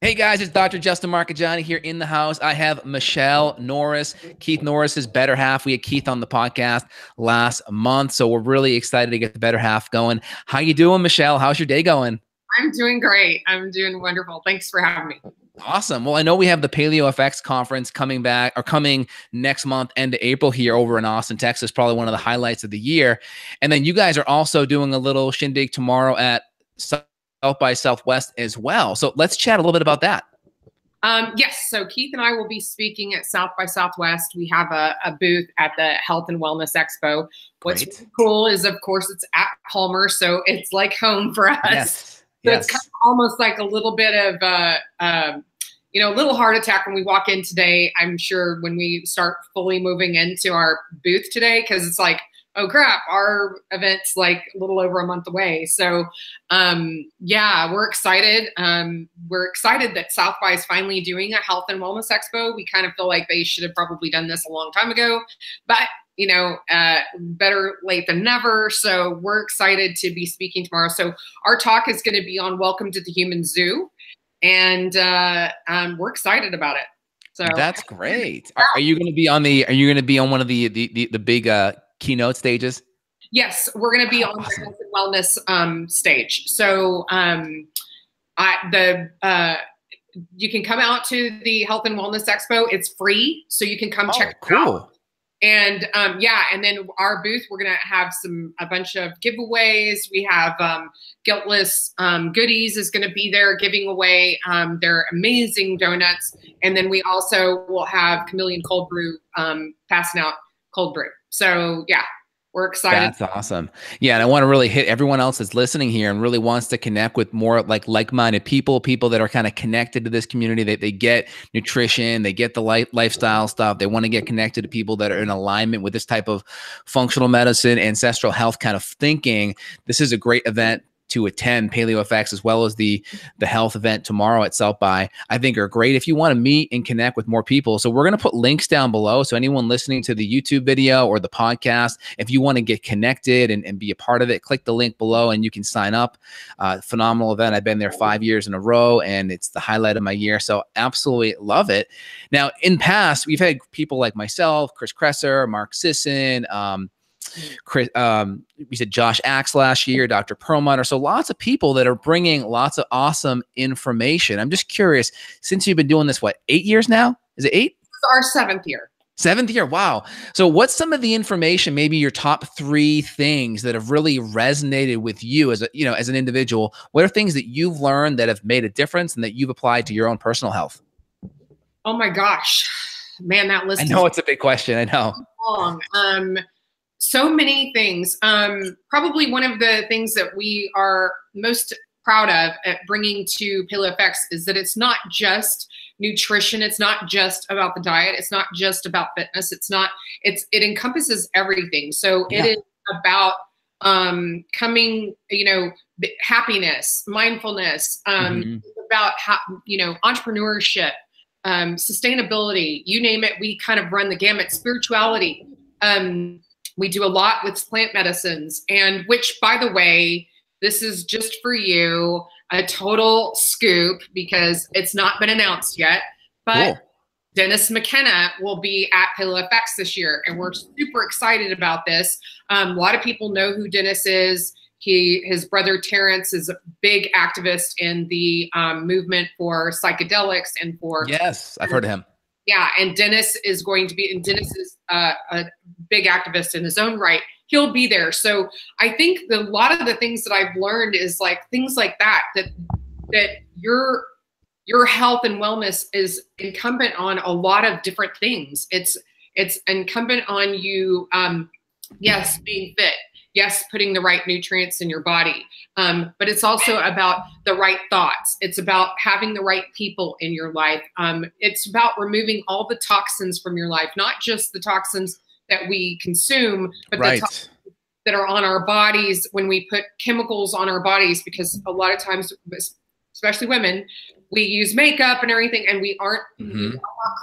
Hey guys, it's Dr. Justin Marchegiani here in the house. I have Michelle Norris, Keith Norris's better half. We had Keith on the podcast last month, so we're really excited to get the better half going. How you doing, Michelle? How's your day going? I'm doing great. I'm doing wonderful. Thanks for having me. Awesome. Well, I know we have the PaleoFX conference coming next month, end of April here over in Austin, Texas, probably one of the highlights of the year. And then you guys are also doing a little shindig tomorrow at South by Southwest as well. So let's chat a little bit about that. Yes. So Keith and I will be speaking at South by Southwest. We have a booth at the Health and Wellness Expo. What's really cool is, of course, it's at Palmer, so it's like home for us. Yes. So it's kind of almost like a little bit of a little heart attack when we walk in today. I'm sure when we start fully moving into our booth today, because it's like, oh crap, our event's like a little over a month away. So yeah, we're excited. We're excited that South by is finally doing a health and wellness expo. We kind of feel like they should have probably done this a long time ago, but better late than never. So we're excited to be speaking tomorrow. So our talk is going to be on Welcome to the Human Zoo. And we're excited about it. So that's great. Are you going to be on one of the big keynote stages? Yes, we're going to be on the health and wellness stage. So you can come out to the Health and Wellness Expo. It's free, so you can come check it out. And and then our booth, we're gonna have a bunch of giveaways. We have Guiltless Goodies is gonna be there giving away their amazing donuts, and then we also will have Chameleon Cold Brew passing out cold brew. So yeah, we're excited. That's awesome. Yeah, and I want to really hit everyone else that's listening here and really wants to connect with more like-minded people that are kind of connected to this community. They get nutrition, they get the lifestyle stuff. They want to get connected to people that are in alignment with this type of functional medicine, ancestral health kind of thinking. This is a great event to attend. PaleoFX, as well as the health event tomorrow at South by, I think are great if you want to meet and connect with more people. So we're going to put links down below. So anyone listening to the YouTube video or the podcast, if you want to get connected and be a part of it, click the link below and you can sign up. Phenomenal event. I've been there 5 years in a row and it's the highlight of my year. So absolutely love it. Now, in past, we've had people like myself, Chris Kresser, Mark Sisson, Chris, we said Josh Axe last year, Dr. Perlmutter. So lots of people that are bringing lots of awesome information. I'm just curious, since you've been doing this, what, 8 years now? Is it 8? This is our 7th year. 7th year. Wow. So what's some of the information, maybe your top 3 things that have really resonated with you as as an individual? What are things that you've learned that have made a difference and that you've applied to your own personal health? Oh my gosh, man, that list. I know it's a big question. I know. Long. So many things. Probably one of the things that we are most proud of at bringing to PaleoFX is that it's not just nutrition. It's not just about the diet. It's not just about fitness. It encompasses everything. So it is about happiness, mindfulness, about entrepreneurship, sustainability, you name it. We kind of run the gamut. Spirituality. We do a lot with plant medicines, and which, by the way, this is just for you, a total scoop because it's not been announced yet, but cool. Dennis McKenna will be at PaleoFX this year, and we're super excited about this. A lot of people know who Dennis is. His brother Terrence is a big activist in the movement for psychedelics and for— Yes, I've heard of him. Yeah, and Dennis is going to be, and Dennis is a big activist in his own right. He'll be there. So I think a lot of the things that I've learned is like things like that your health and wellness is incumbent on a lot of different things. It's incumbent on you, yes, being fit. Yes, putting the right nutrients in your body, but it's also about the right thoughts. It's about having the right people in your life. It's about removing all the toxins from your life, not just the toxins that we consume, but the toxins that are on our bodies when we put chemicals on our bodies, because a lot of times, especially women, we use makeup and everything, and we aren't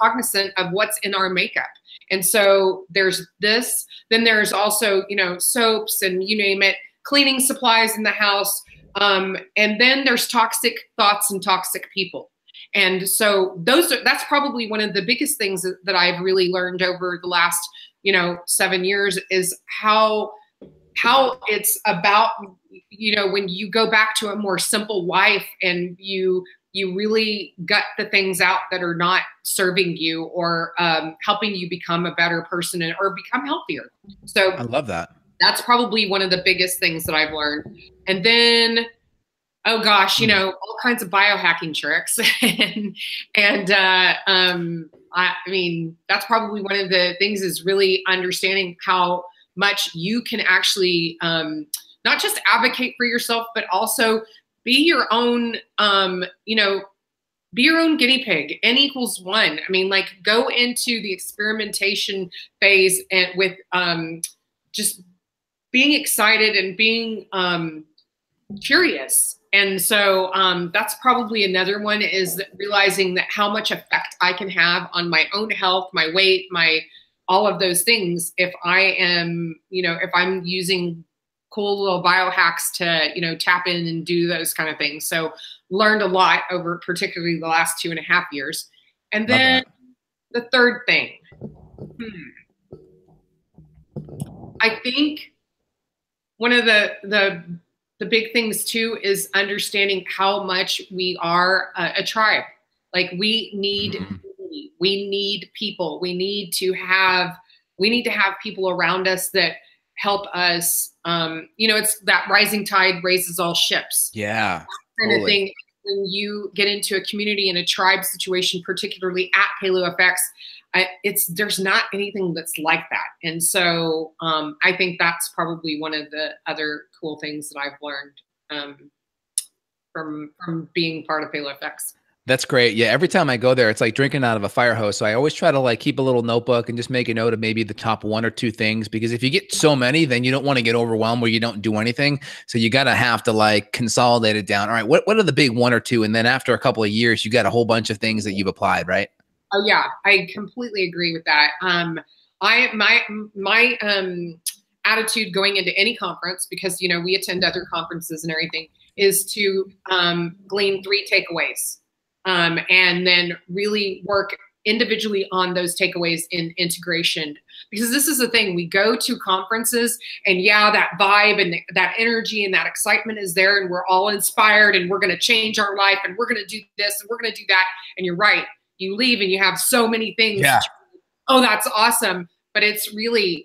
cognizant of what's in our makeup. And so there's this, then there's also, soaps and you name it, cleaning supplies in the house. And then there's toxic thoughts and toxic people. And so that's probably one of the biggest things that I've really learned over the last, 7 years, is how it's about, when you go back to a more simple life and you really gut the things out that are not serving you or helping you become a better person or become healthier. So I love that. That's probably one of the biggest things that I've learned. And then, oh gosh, all kinds of biohacking tricks. I mean, that's probably one of the things, is really understanding how much you can actually not just advocate for yourself, but also be your own, be your own guinea pig. N equals 1. I mean, like, go into the experimentation phase and with just being excited and being curious. And so that's probably another one, is that realizing that how much effect I can have on my own health, my weight, all of those things, if I am, if I'm using cool little biohacks to, tap in and do those kind of things. So learned a lot over particularly the last 2.5 years. And then the third thing, I think one of the big things too is understanding how much we are a tribe. Like, we need people. We need to have people around us that help us. It's that rising tide raises all ships. Yeah. Kind of thing. When you get into a community and a tribe situation, particularly at PaleoFX, there's not anything that's like that. And so I think that's probably one of the other cool things that I've learned from being part of PaleoFX. That's great. Yeah. Every time I go there, it's like drinking out of a fire hose. So I always try to like keep a little notebook and just make a note of maybe the top 1 or 2 things, because if you get so many, then you don't want to get overwhelmed where you don't do anything. So you got to have to like consolidate it down. All right. What are the big 1 or 2? And then after a couple of years, you got a whole bunch of things that you've applied, right? Oh yeah, I completely agree with that. My attitude going into any conference, because we attend other conferences and everything, is to glean 3 takeaways, and then really work individually on those takeaways in integration. Because this is the thing, we go to conferences and that vibe and that energy and that excitement is there, and we're all inspired and we're going to change our life and we're going to do this and we're going to do that. And you're right. You leave and you have so many things. Yeah. Oh, that's awesome. But it's really,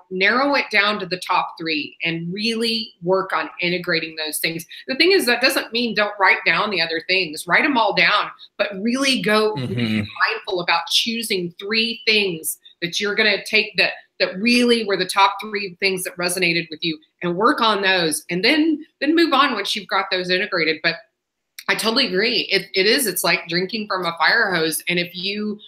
narrow it down to the top 3 and really work on integrating those things. The thing is, that doesn't mean don't write down the other things. Write them all down, but really go really mindful about choosing 3 things that you're going to take that really were the top 3 things that resonated with you, and work on those, and then move on once you've got those integrated. But I totally agree. It's like drinking from a fire hose. And if you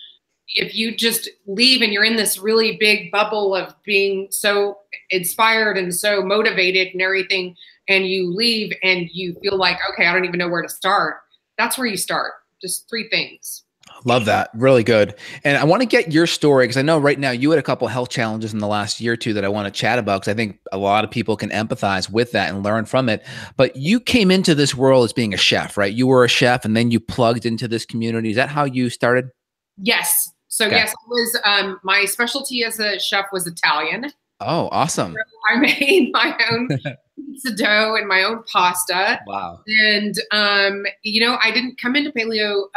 just leave and you're in this really big bubble of being so inspired and so motivated and everything, and you leave and you feel like, okay, I don't even know where to start. That's where you start. Just 3 things. Love that. Really good. And I want to get your story, because I know right now you had a couple health challenges in the last year or 2 that I want to chat about, because I think a lot of people can empathize with that and learn from it. But you came into this world as being a chef, right? You were a chef and then you plugged into this community. Is that how you started? Yes. So yes, it was my specialty as a chef was Italian. Oh, awesome. So I made my own pizza dough and my own pasta. Wow. And I didn't come into paleo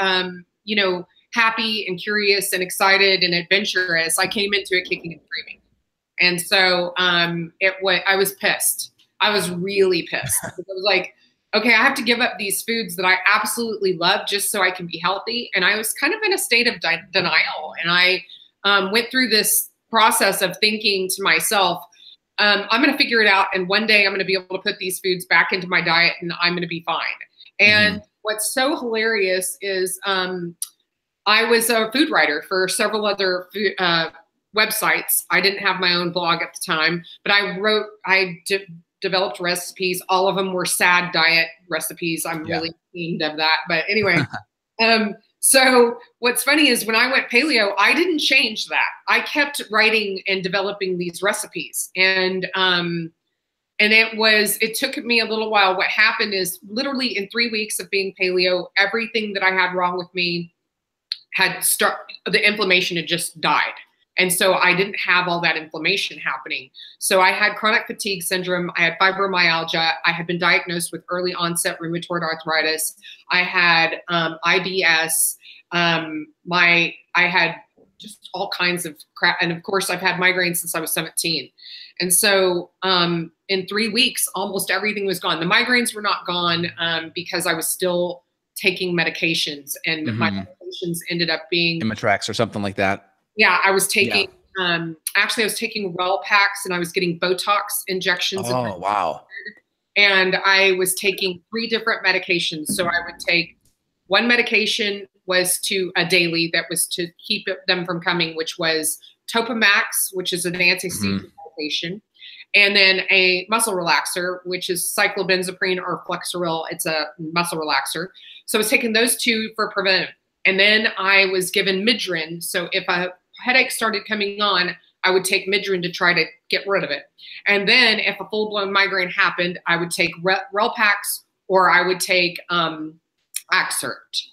happy and curious and excited and adventurous. I came into it kicking and screaming. And so I was pissed. I was really pissed. I was like, okay, I have to give up these foods that I absolutely love just so I can be healthy. And I was kind of in a state of denial. And I went through this process of thinking to myself, I'm going to figure it out. And one day I'm going to be able to put these foods back into my diet and I'm going to be fine. And what's so hilarious is I was a food writer for several other food, websites. I didn't have my own blog at the time, but I developed recipes. All of them were sad diet recipes. I'm really ashamed of that. But anyway, so what's funny is when I went paleo, I didn't change that. I kept writing and developing these recipes. And And it took me a little while. What happened is literally in 3 weeks of being paleo, everything that I had wrong with me the inflammation had just died. And so I didn't have all that inflammation happening. So I had chronic fatigue syndrome. I had fibromyalgia. I had been diagnosed with early onset rheumatoid arthritis. I had IBS. I had just all kinds of crap. And of course, I've had migraines since I was 17. And so in 3 weeks, almost everything was gone. The migraines were not gone because I was still taking medications, and my medications ended up being Imatrax or something like that. Yeah, I was taking, actually I was taking Relpax, and I was getting Botox injections. Oh, wow. And I was taking 3 different medications. So I would take one medication was a daily that was to keep them from coming, which was Topamax, which is an anti-seizure medication. And then a muscle relaxer, which is cyclobenzaprine or Flexeril. It's a muscle relaxer. So I was taking those 2 for preventive. And then I was given Midrin. So if a headache started coming on, I would take Midrin to try to get rid of it. And then if a full-blown migraine happened, I would take Relpax, or I would take Axert.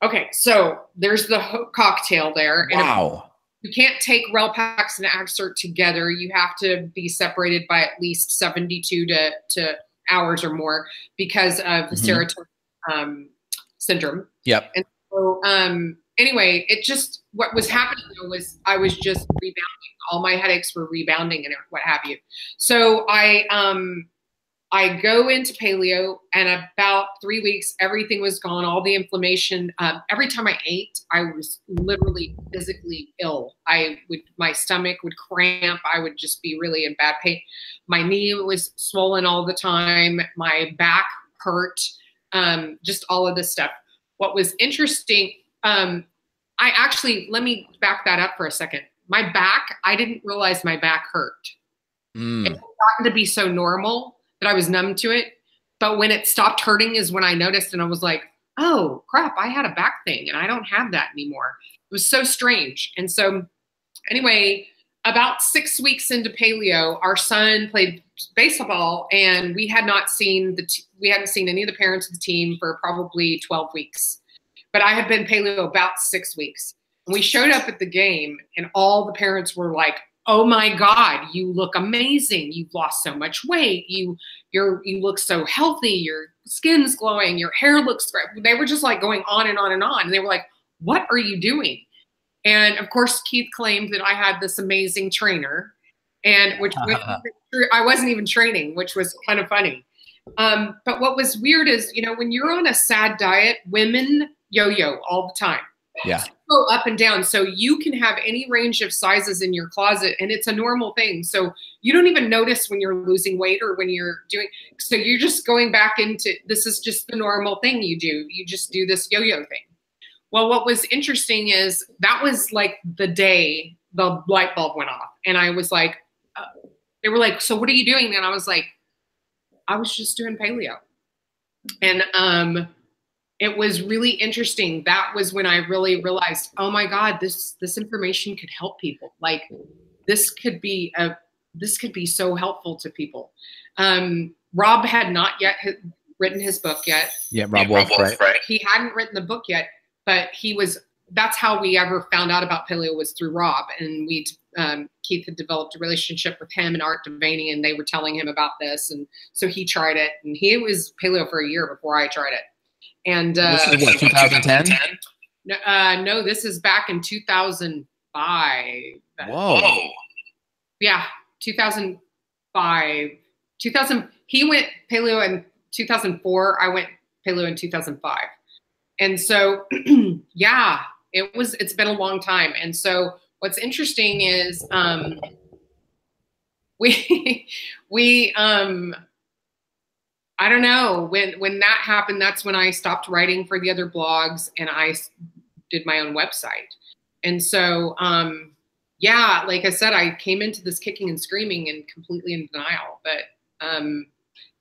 Okay, so there's the cocktail there. Wow. You can't take Relpax and Axert together. You have to be separated by at least 72 to hours or more because of the serotonin syndrome. Yep. And so anyway, what was happening though was I was just rebounding. All my headaches were rebounding and what have you. So I go into paleo, and about 3 weeks, everything was gone. All the inflammation. Every time I ate, I was literally physically ill. My stomach would cramp. I would just be really in bad pain. My knee was swollen all the time. My back hurt. Just all of this stuff. What was interesting, let me back that up for a second. My back, I didn't realize my back hurt. It had gotten to be so normal that I was numb to it. But when it stopped hurting is when I noticed, and I was like, oh crap, I had a back thing and I don't have that anymore. It was so strange. And so anyway, about 6 weeks into paleo, our son played baseball, and we had not seen we hadn't seen any of the parents of the team for probably 12 weeks. But I had been paleo about 6 weeks. And we showed up at the game, and all the parents were like, oh my God, you look amazing. You've lost so much weight. You look so healthy. Your skin's glowing. Your hair looks great. They were just like going on and on and on. And they were like, what are you doing? And of course, Keith claimed that I had this amazing trainer, and I wasn't even training, which was kind of funny. But what was weird is, when you're on a sad diet, women yo-yo all the time. Yeah. Go up and down. So you can have any range of sizes in your closet, and it's a normal thing. So you don't even notice when you're losing weight or when you're so you're just going back into, this is just the normal thing you do. You just do this yo-yo thing. Well, what was interesting is that was like the day the light bulb went off, and I was like, they were like, so what are you doing? And I was like, I was just doing paleo. And, it was really interesting. That was when I really realized, oh my God, this information could help people. Like this could be so helpful to people. Rob had not yet written his book yet. Yeah, Rob Wolf, right? He hadn't written the book yet, but that's how we ever found out about paleo, was through Rob. And Keith had developed a relationship with him and Art Devaney, and they were telling him about this. And so he tried it, and he was paleo for a year before I tried it. And this is what, 2010? No, this is back in 2005. Whoa. Yeah, 2005. He went paleo in 2004. I went paleo in 2005. And so, yeah, it's been a long time. And so what's interesting is we I don't know, when that happened, that's when I stopped writing for the other blogs, and I did my own website. And so, yeah, like I said, I came into this kicking and screaming and completely in denial. But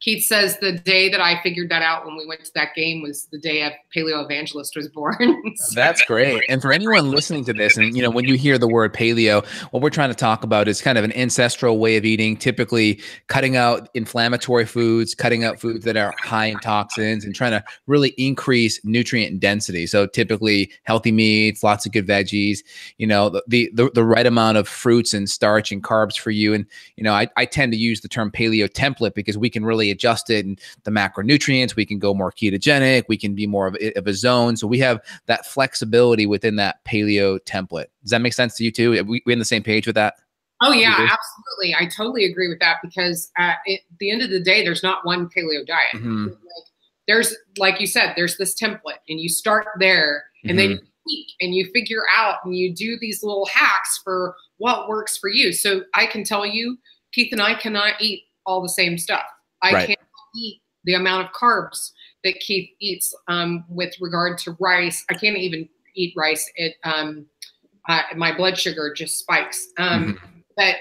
Keith says the day that I figured that out when we went to that game was the day a paleo evangelist was born. So. That's great. And for anyone listening to this, and when you hear the word paleo, what we're trying to talk about is kind of an ancestral way of eating, typically cutting out inflammatory foods, cutting out foods that are high in toxins, and trying to really increase nutrient density. So typically healthy meats, lots of good veggies, the right amount of fruits and starch and carbs for you. And I tend to use the term paleo template because we can really adjust it and the macronutrients. We can go more ketogenic. We can be more of a zone. So we have that flexibility within that paleo template. Does that make sense to you too? We in the same page with that? Oh yeah, absolutely. I totally agree with that because at the end of the day, there's not one paleo diet. Mm-hmm. There's, like you said, there's this template and you start there and then you tweak and you figure out and you do these little hacks for what works for you. So I can tell you, Keith and I cannot eat all the same stuff. I can't eat the amount of carbs that Keith eats with regard to rice. I can't even eat rice. My blood sugar just spikes. But,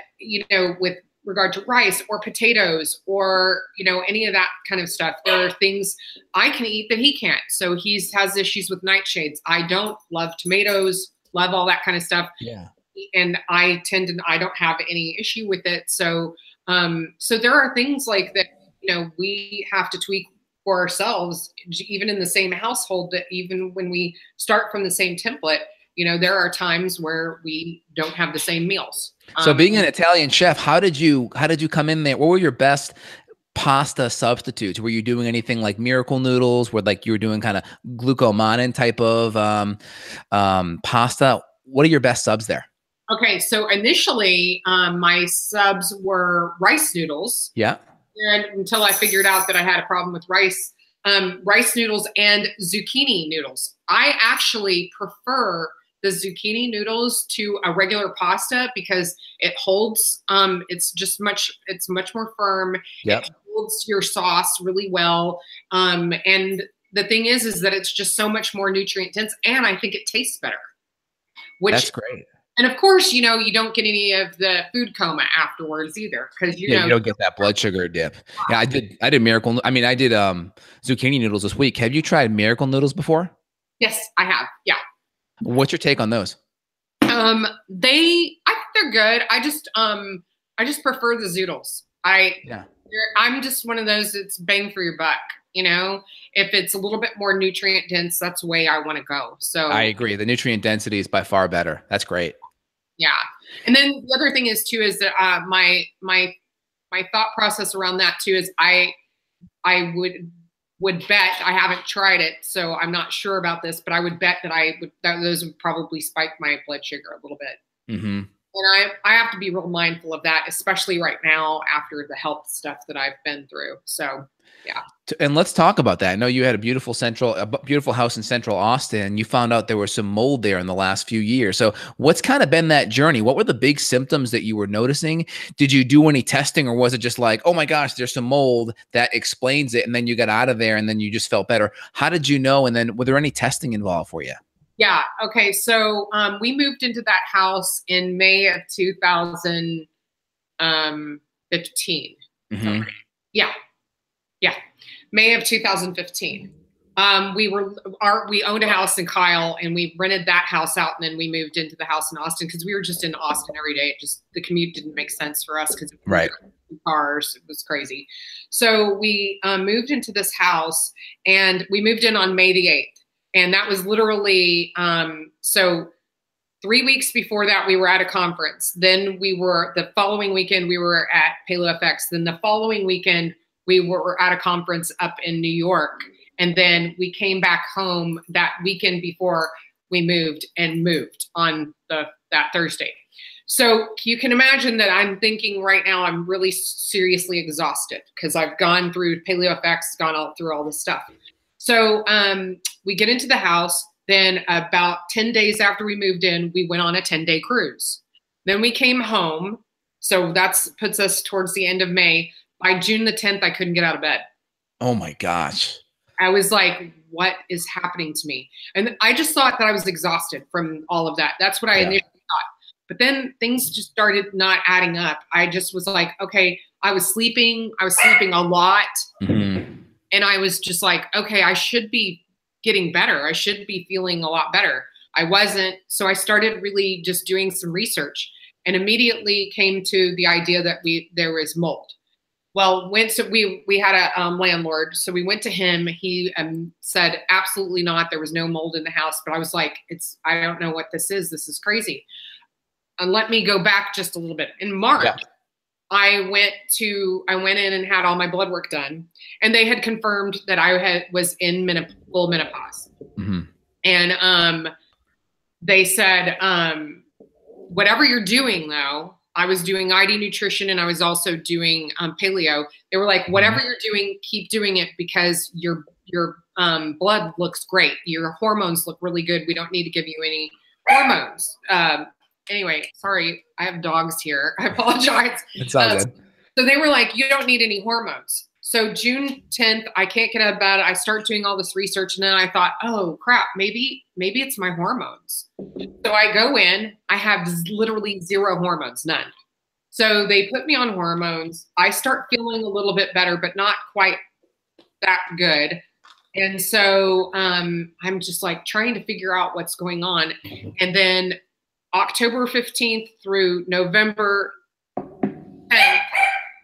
with regard to rice or potatoes or, any of that kind of stuff, there are things I can eat that he can't. So he has issues with nightshades. I don't love tomatoes, love all that kind of stuff. Yeah. And I don't have any issue with it. So, so there are things like that, we have to tweak for ourselves, even in the same household, that even when we start from the same template, there are times where we don't have the same meals. So being an Italian chef, how did you come in there? What were your best pasta substitutes? Were you doing anything like miracle noodles where like you were doing kind of glucomannan type of pasta? What are your best subs there? Okay. So initially my subs were rice noodles. Yeah. And until I figured out that I had a problem with rice noodles and zucchini noodles. I actually prefer the zucchini noodles to a regular pasta because it holds, it's much more firm. Yep. It holds your sauce really well. And the thing is that it's just so much more nutrient dense and I think it tastes better. That's great. And of course, you don't get any of the food coma afterwards either, because you don't get that blood sugar dip. Yeah, I did miracle. I did zucchini noodles this week. Have you tried miracle noodles before? Yes, I have. Yeah. What's your take on those? I think they're good. I just prefer the zoodles. I'm just one of those that's bang for your buck. If it's a little bit more nutrient dense, that's the way I want to go. So I agree. The nutrient density is by far better. That's great. Yeah. And then the other thing is too, is that my thought process around that too, is I would bet, I haven't tried it, so I'm not sure about this, but I would bet that those would probably spike my blood sugar a little bit. Mm-hmm. And I have to be real mindful of that, especially right now after the health stuff that I've been through. So, yeah. And let's talk about that. I know you had a beautiful house in Central Austin. You found out there was some mold there in the last few years. So what's kind of been that journey? What were the big symptoms that you were noticing? Did you do any testing, or was it just like, oh my gosh, there's some mold that explains it, and then you got out of there and then you just felt better? How did you know? And then were there any testing involved for you? Yeah. Okay. So we moved into that house in May of 2015. Mm-hmm. Yeah. May of 2015. We owned a house in Kyle, and we rented that house out, and then we moved into the house in Austin because we were just in Austin every day. The commute didn't make sense for us because right. Cars, it was crazy. So we moved into this house, and we moved in on May the 8th. And that was literally, so 3 weeks before that, we were at a conference. Then the following weekend, we were at PaleoFX. Then the following weekend, we were at a conference up in New York. And then we came back home that weekend before we moved on that Thursday. So you can imagine that I'm thinking right now, I'm really seriously exhausted because I've gone through PaleoFX, through all this stuff. So we get into the house. Then about 10 days after we moved in, we went on a 10-day cruise. Then we came home. So that puts us towards the end of May. By June the 10th, I couldn't get out of bed. Oh my gosh. I was like, what is happening to me? And I just thought that I was exhausted from all of that. That's what I initially thought. But then things just started not adding up. I just was like, okay, I was sleeping a lot. And I was just like, okay, I should be getting better. I should be feeling a lot better. I wasn't. So I started really just doing some research and immediately came to the idea that there was mold. Well, we had a landlord. So we went to him. He said, absolutely not. There was no mold in the house. But I was like, I don't know what this is. This is crazy. And let me go back just a little bit. In March, I went in and had all my blood work done, and they had confirmed that I was in full menopause. And they said, whatever you're doing, though, I was doing ID nutrition and I was also doing paleo. They were like, whatever you're doing, keep doing it because your blood looks great. Your hormones look really good. We don't need to give you any hormones. Anyway, sorry, I have dogs here. I apologize. It's all good. So they were like, you don't need any hormones. So June 10th, I can't get out of bed. I start doing all this research. And then I thought, oh crap, maybe it's my hormones. So I go in, I have literally zero hormones, none. So they put me on hormones. I start feeling a little bit better, but not quite that good. And so I'm just like trying to figure out what's going on. And then October 15th through November 10th,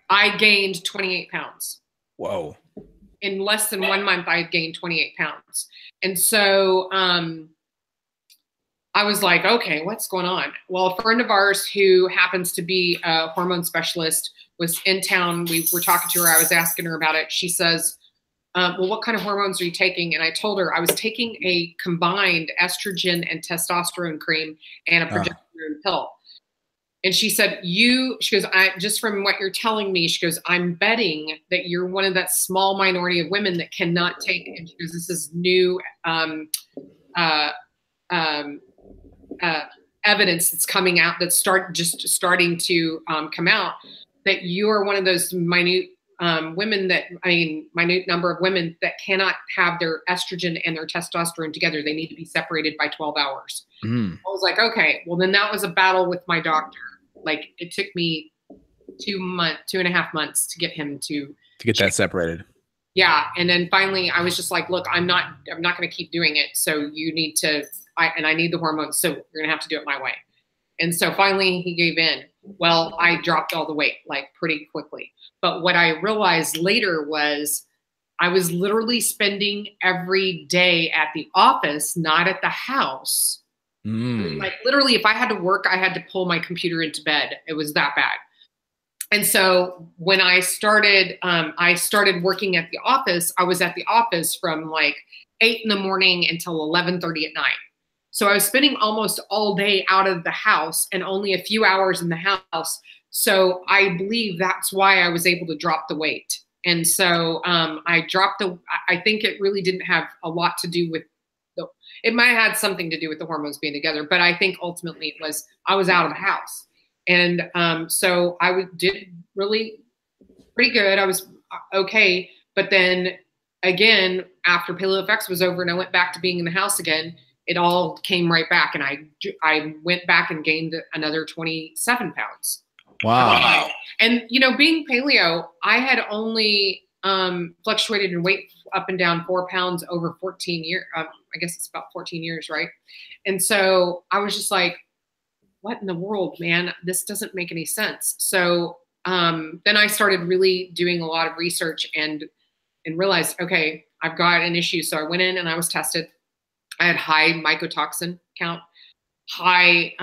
I gained 28 pounds. Whoa. In less than 1 month, I gained 28 pounds. And so I was like, okay, what's going on? Well, a friend of ours who happens to be a hormone specialist was in town. We were talking to her. I was asking her about it. She says, well, what kind of hormones are you taking? And I told her I was taking a combined estrogen and testosterone cream and a progesterone pill. And she said, she goes, just from what you're telling me, she goes, I'm betting that you're one of that small minority of women that cannot take, and she goes, this is new evidence that's coming out, that's starting to come out, that you are one of those minute number of women that cannot have their estrogen and their testosterone together. They need to be separated by 12 hours. I was like, okay, well then that was a battle with my doctor. Like it took me 2.5 months to get him to get that separated. Yeah. And then finally I was just like, look, I'm not going to keep doing it. So you need to, I need the hormones. So you're going to have to do it my way. And so finally he gave in. Well, I dropped all the weight like pretty quickly. But what I realized later was I was literally spending every day at the office, not at the house. Like literally if I had to work, I had to pull my computer into bed. It was that bad. And so when I started working at the office, I was at the office from like 8 in the morning until 11:30 at night. So I was spending almost all day out of the house and only a few hours in the house. So I believe that's why I was able to drop the weight. And so I think it really didn't have a lot to do with it might have had something to do with the hormones being together, but I think ultimately it was, I was out of the house. And so I did really pretty good. I was okay. But then again, after PaleoFX was over and I went back to being in the house again, it all came right back. And I went back and gained another 27 pounds. Wow. And, being paleo, I had only fluctuated in weight up and down 4 pounds over 14 years. I guess it's about 14 years, right? And so I was just like, what in the world, man? This doesn't make any sense. So then I started really doing a lot of research and realized, okay, I've got an issue. So I went in and I was tested. I had high mycotoxin count, high,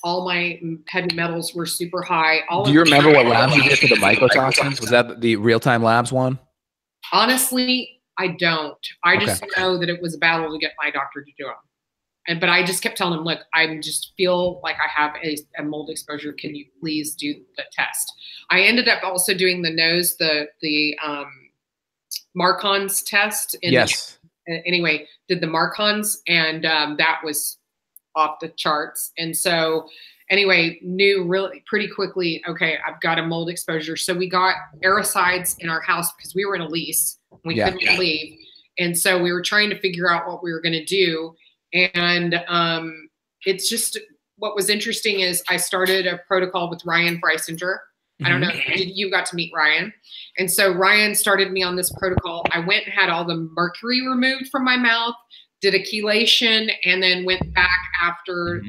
all my heavy metals were super high. Do you remember what labs you did for the mycotoxins? Was that the real-time labs one? Honestly, I don't. I just know that it was a battle to get my doctor to do them. But I just kept telling him, look, I just feel like I have a mold exposure. Can you please do the test? I ended up also doing the nose, the Marcons test. Anyway, did the Marcons, and that was off the charts. And so anyway, knew really pretty quickly, okay, I've got a mold exposure. So we got aericides in our house because we were in a lease. We couldn't leave. And so we were trying to figure out what we were going to do. And it's just what was interesting is I started a protocol with Ryan Freisinger. I don't know, you got to meet Ryan. And so Ryan started me on this protocol. I went and had all the mercury removed from my mouth, did a chelation, and then went back after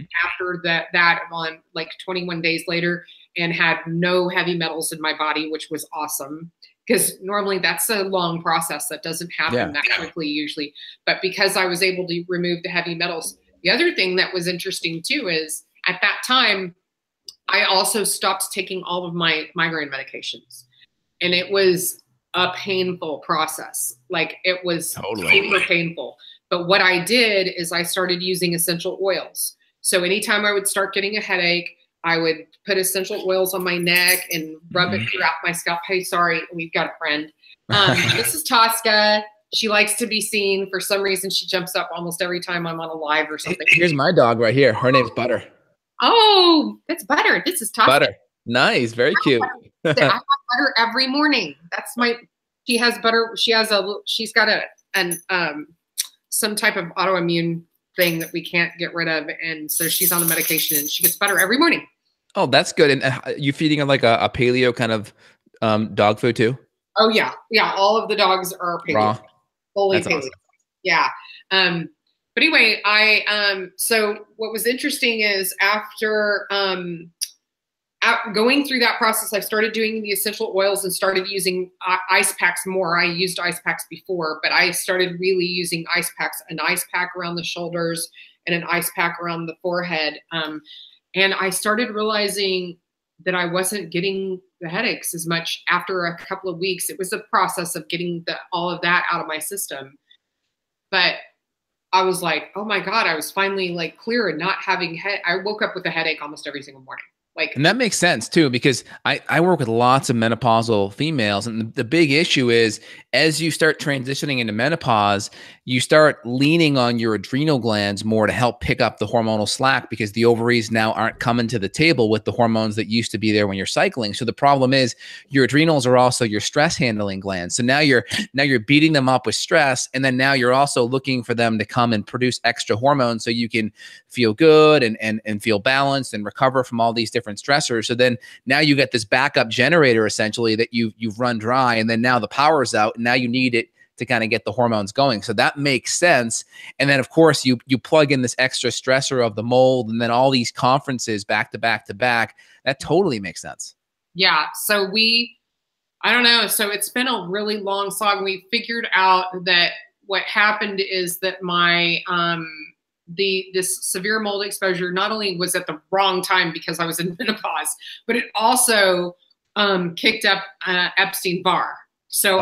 that on like 21 days later and had no heavy metals in my body, which was awesome. Because normally that's a long process that doesn't happen that quickly usually. But because I was able to remove the heavy metals, the other thing that was interesting too is at that time, I also stopped taking all of my migraine medications. And it was a painful process. Like it was super painful. But what I did is I started using essential oils. So anytime I would start getting a headache, I would put essential oils on my neck and rub it throughout my scalp. Hey, sorry, we've got a friend. This is Tosca. She likes to be seen. For some reason, she jumps up almost every time I'm on a live or something. Here's my dog right here. Her name's Butter. Oh, that's Butter. This is Tosca. Butter. Nice. Very cute. I have Butter every morning. That's my, she has Butter. She's got some type of autoimmune thing that we can't get rid of. And so she's on the medication and she gets Butter every morning. Oh, that's good. And you feeding her like a paleo kind of dog food too? Oh yeah. Yeah. All of the dogs are paleo. Raw. Fully That's paleo. awesome. Yeah. But anyway, so what was interesting is after going through that process, I started doing the essential oils and started using ice packs more. I used ice packs before, but I started really using ice packs, an ice pack around the shoulders and an ice pack around the forehead. And I started realizing that I wasn't getting the headaches as much after a couple of weeks. It was a process of getting all of that out of my system. But I was like, oh my God, I was finally like clear and not having I woke up with a headache almost every single morning. And that makes sense too, because I work with lots of menopausal females. And the big issue is as you start transitioning into menopause, you start leaning on your adrenal glands more to help pick up the hormonal slack because the ovaries now aren't coming to the table with the hormones that used to be there when you're cycling. So the problem is your adrenals are also your stress handling glands. So now you're beating them up with stress. And then now you're also looking for them to come and produce extra hormones so you can feel good and feel balanced and recover from all these different stressors. So then now you get this backup generator essentially that you've run dry, and then now the power's out and now you need it to kind of get the hormones going. So that makes sense. And then of course you plug in this extra stressor of the mold and then all these conferences back to back to back. That totally makes sense. Yeah. So I don't know. So it's been a really long slog. We figured out that what happened is that my, this severe mold exposure not only was at the wrong time because I was in menopause, but it also kicked up Epstein-Barr. So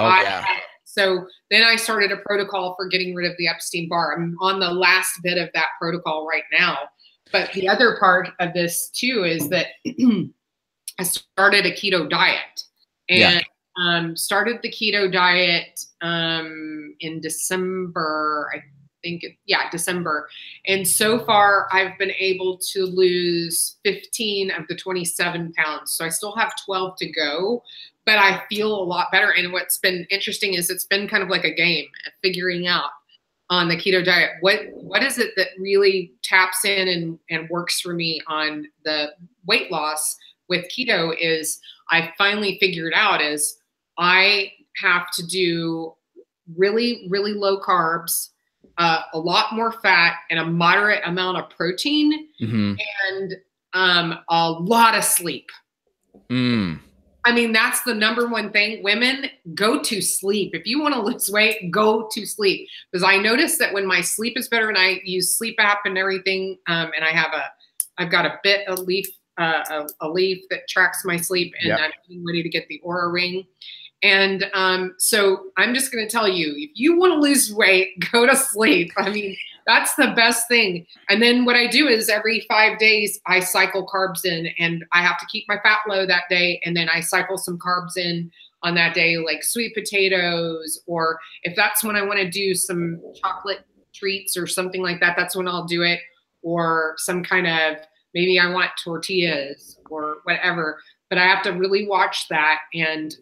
so then I started a protocol for getting rid of the Epstein-Barr. I'm on the last bit of that protocol right now. But the other part of this too is that I started a keto diet and started the keto diet in December, I think, December. And so far I've been able to lose 15 of the 27 pounds. So I still have 12 to go, but I feel a lot better. And what's been interesting is it's been kind of like a game of figuring out on the keto diet, what is it that really taps in and works for me on the weight loss with keto is I finally figured out is I have to do really, really low carbs, a lot more fat and a moderate amount of protein and a lot of sleep. I mean, that's the number one thing. Women, go to sleep. If you want to lose weight, go to sleep. Because I noticed that when my sleep is better and I use sleep app and everything, and I've got a leaf that tracks my sleep, and I'm getting ready to get the Aura Ring. And so I'm just going to tell you, if you want to lose weight, go to sleep. I mean, that's the best thing. And then what I do is every 5 days, I cycle carbs in, and I have to keep my fat low that day. And then I cycle some carbs in on that day, like sweet potatoes, or if that's when I want to do some chocolate treats or something like that, that's when I'll do it. Or some kind of, maybe I want tortillas or whatever, but I have to really watch that. And,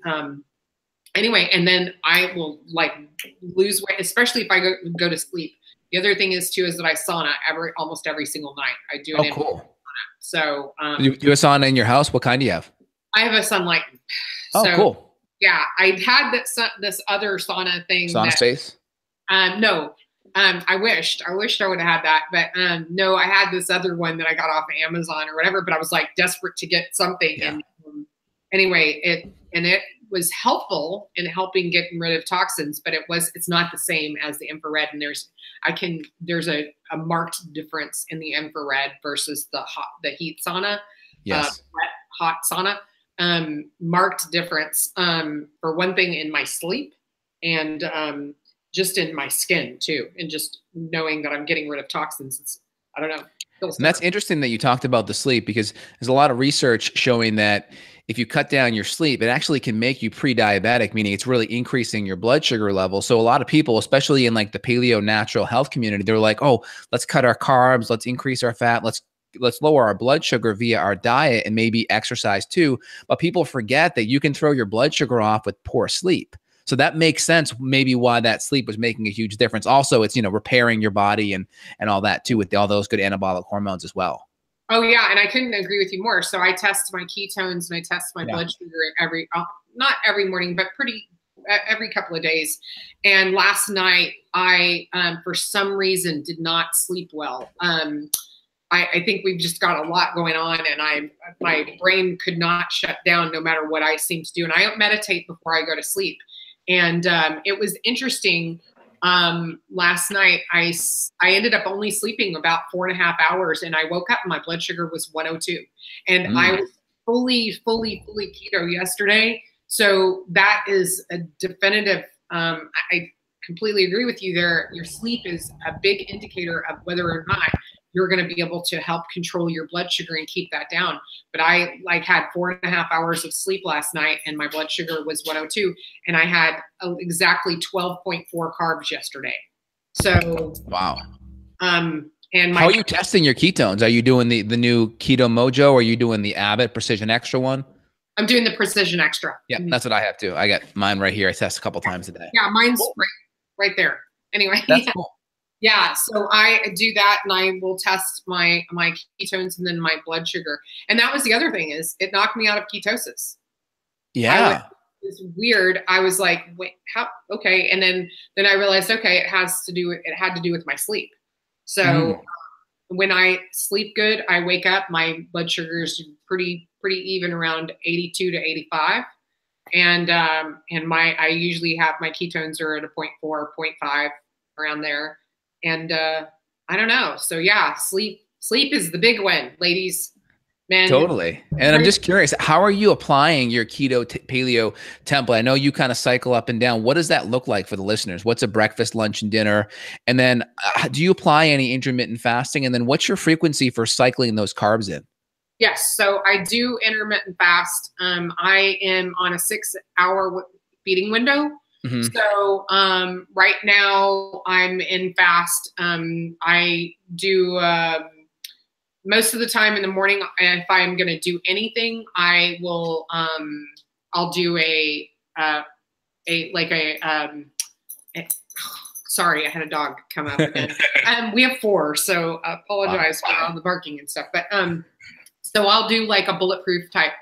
anyway, and then I will like lose weight, especially if I go to sleep. The other thing is too, is that I sauna almost every single night. I do it in sauna. So you do a sauna in your house? What kind do you have? I have a Sunlight. Oh, So cool. yeah, I had this other sauna thing. Sauna space? No. I wished I would have had that, but no, I had this other one that I got off of Amazon or whatever, but I was like desperate to get something. Yeah. And anyway, it was helpful in helping getting rid of toxins, but it's not the same as the infrared. And there's a marked difference in the infrared versus the heat sauna, Yes. wet, hot sauna. Marked difference, for one thing, in my sleep, and just in my skin too, and just knowing that I'm getting rid of toxins. I don't know. And that's interesting that you talked about the sleep, because there's a lot of research showing that if you cut down your sleep, it actually can make you pre-diabetic, meaning it's really increasing your blood sugar level. So a lot of people, especially in like the paleo natural health community, they're like, oh, let's cut our carbs, let's increase our fat, let's lower our blood sugar via our diet and maybe exercise too. But people forget that you can throw your blood sugar off with poor sleep. So that makes sense, maybe why that sleep was making a huge difference. Also, it's, repairing your body and all that too, with all those good anabolic hormones as well. Oh yeah. And I couldn't agree with you more. So I test my ketones and I test my blood sugar not every morning, but every couple of days. And last night I, for some reason, did not sleep well. I think we've just got a lot going on, and my brain could not shut down no matter what I seem to do. And I don't meditate before I go to sleep. And it was interesting. Last night, I ended up only sleeping about 4.5 hours, and I woke up and my blood sugar was 102. And I was fully keto yesterday. So that is a definitive, I completely agree with you there. Your sleep is a big indicator of whether or not you're going to be able to help control your blood sugar and keep that down. But I had 4.5 hours of sleep last night, and my blood sugar was 102, and I had exactly 12.4 carbs yesterday. So wow. And how are you testing your ketones? Are you doing the new Keto Mojo, or are you doing the Abbott Precision Extra one? I'm doing the Precision Extra. Yeah, that's what I have too. I got mine right here. I test a couple times a day. Yeah, mine's right there. Anyway, that's cool. Yeah, so I do that, and I will test my ketones and then my blood sugar. And that was the other thing, is it knocked me out of ketosis. Yeah. It's weird. I was like, wait, how? Okay. And then I realized, okay, it had to do with my sleep. So when I sleep good, I wake up, my blood sugar is pretty even, around 82 to 85. And I usually have my ketones are at a 0.4, 0.5, around there. And I don't know. So yeah, sleep is the big one, ladies, men. Totally. And I'm just curious, how are you applying your keto paleo template? I know you kind of cycle up and down. What does that look like for the listeners? What's a breakfast, lunch, and dinner? And then do you apply any intermittent fasting? And then what's your frequency for cycling those carbs in? Yes. So I do intermittent fast. I am on a 6-hour feeding window. So right now I'm in fast. I do most of the time in the morning. If I'm going to do anything, I will. I'll do sorry, I had a dog come up again. We have 4, so I apologize for all the barking and stuff. But so I'll do like a bulletproof type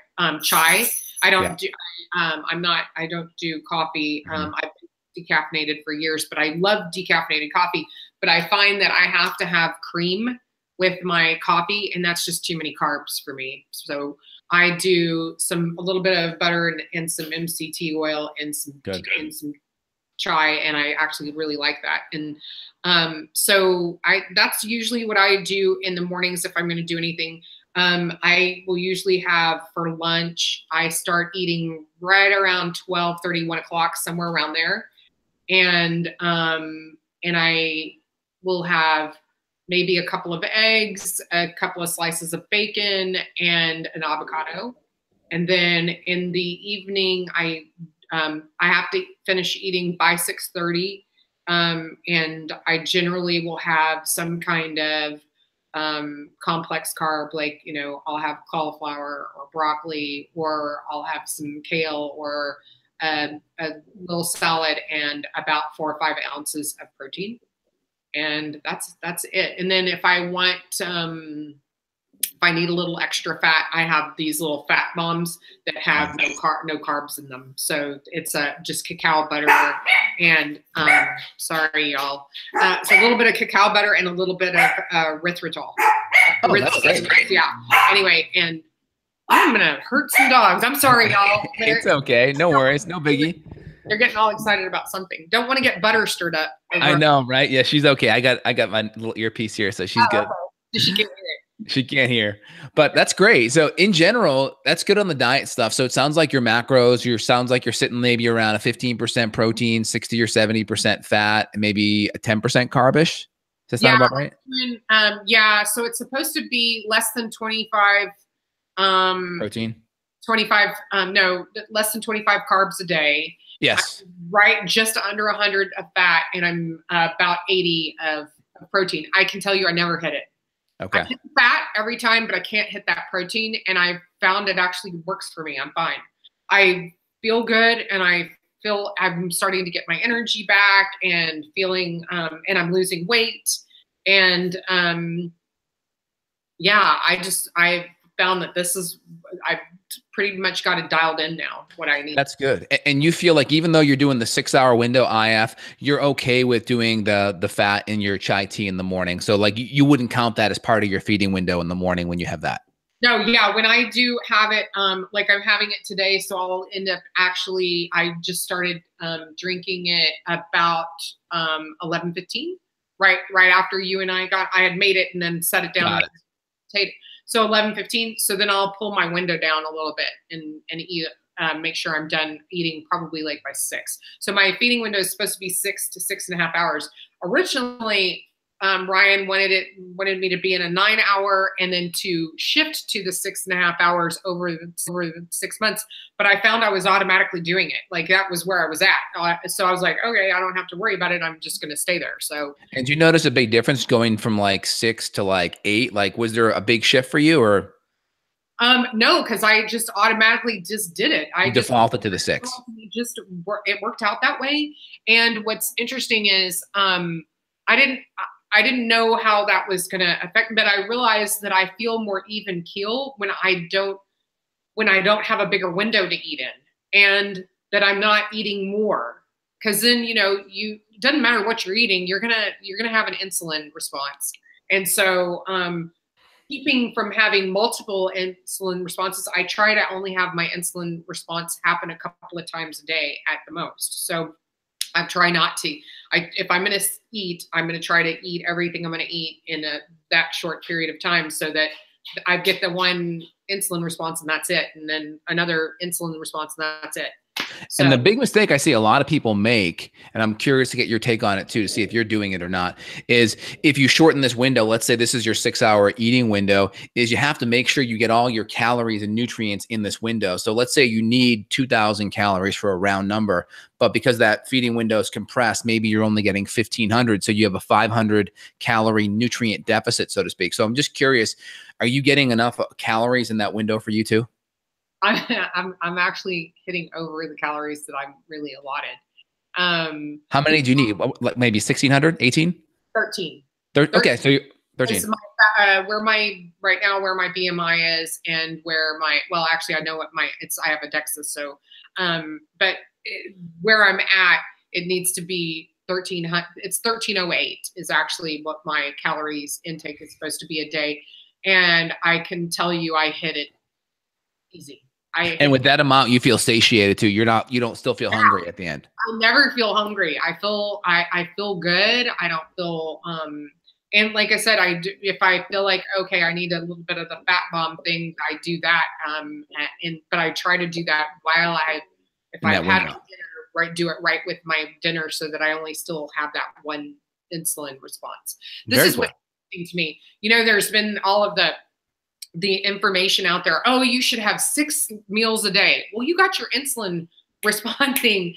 chai. I don't do. I don't do coffee. I've been decaffeinated for years, but I love decaffeinated coffee. But I find that I have to have cream with my coffee, and that's just too many carbs for me. So I do a little bit of butter and some MCT oil and some chai, and I actually really like that. And so that's usually what I do in the mornings if I'm going to do anything. I will usually have for lunch, I start eating right around 12:30, 1 o'clock, somewhere around there. And I will have maybe a couple of eggs, a couple of slices of bacon, and an avocado. And then in the evening, I have to finish eating by 6:30. And I generally will have some kind of complex carb, like, I'll have cauliflower or broccoli, or I'll have some kale, or a little salad, and about 4 or 5 ounces of protein. And that's it. And then if I want I need a little extra fat, I have these little fat bombs that have no carbs in them. So it's just cacao butter and sorry y'all, it's a little bit of cacao butter and a little bit of erythritol. Oh, that's great. Yeah. Anyway, and I'm gonna hurt some dogs. I'm sorry, y'all. It's okay. No worries. No biggie. They're getting all excited about something. Don't want to get butter stirred up. I know, right? Yeah, she's okay. I got my little earpiece here, so she's good. Okay. She can't hear it. She can't hear, but that's great. So in general, that's good on the diet stuff. So it sounds like your macros, sounds like you're sitting maybe around a 15% protein, 60 or 70% fat, and maybe a 10% carbish. Does that sound about right? Yeah. So it's supposed to be less than 25 protein. 25 no, less than 25 carbs a day. Yes. Right, just under 100 of fat, and I'm about 80 of protein. I can tell you I never hit it. Okay. I hit the fat every time, but I can't hit that protein, and I found it actually works for me. I'm fine. I feel good, and I feel I'm starting to get my energy back and feeling, and I'm losing weight. And yeah, I found that I've pretty much got it dialed in now, what I need. That's good. And you feel like even though you're doing the 6-hour window IF, you're okay with doing the fat in your chai tea in the morning. So like you wouldn't count that as part of your feeding window in the morning when you have that. No, yeah. When I do have it, like I'm having it today, so I'll end up I just started drinking it about 11:15, right after you and I had made it and then set it down. So 11:15. So then I'll pull my window down a little bit and eat. Make sure I'm done eating probably like by 6. So my feeding window is supposed to be 6 to 6.5 hours. Originally, Ryan wanted me to be in a 9-hour and then to shift to the 6.5 hours over the 6 months. But I found I was automatically doing it. Like that was where I was at. So I was like, okay, I don't have to worry about it. I'm just going to stay there. So. And do you notice a big difference going from like 6 to like 8? Like, was there a big shift for you or? No, because I just automatically just did it. I defaulted to the 6. It worked out that way. And what's interesting is I didn't know how that was going to affect, but I realized that I feel more even keel when I don't have a bigger window to eat in, and that I'm not eating more. Cause then, it doesn't matter what you're eating, you're going to have an insulin response. And so, keeping from having multiple insulin responses, I try to only have my insulin response happen a couple of times a day at the most. So I try not to. If I'm going to eat, I'm going to try to eat everything I'm going to eat in that short period of time so that I get the one insulin response and that's it. And then another insulin response and that's it. So, and the big mistake I see a lot of people make, and I'm curious to get your take on it too, to see if you're doing it or not, is if you shorten this window, let's say this is your 6-hour eating window, is you have to make sure you get all your calories and nutrients in this window. So let's say you need 2,000 calories for a round number, but because that feeding window is compressed, maybe you're only getting 1,500. So you have a 500 calorie nutrient deficit, so to speak. So I'm just curious, are you getting enough calories in that window for you too? I'm actually hitting over the calories that I'm really allotted. How many do you need? Like maybe 1,600, 18? 13. Okay, so you're 13. Where my BMI is and actually I know what I have a DEXA. So, but where I'm at, it needs to be 1,300. It's 1,308 is actually what my calories intake is supposed to be a day. And I can tell you, I hit it easy. And with that amount, you feel satiated too. You don't still feel hungry at the end. I never feel hungry. I feel good. I don't feel, and like I said, if I feel like, okay, I need a little bit of the fat bomb thing, I do that. But I try to do that while if I had dinner, do it right with my dinner so that I only still have that one insulin response. This is what's interesting to me. There's been all of the information out there. Oh, you should have 6 meals a day. Well, you got your insulin responding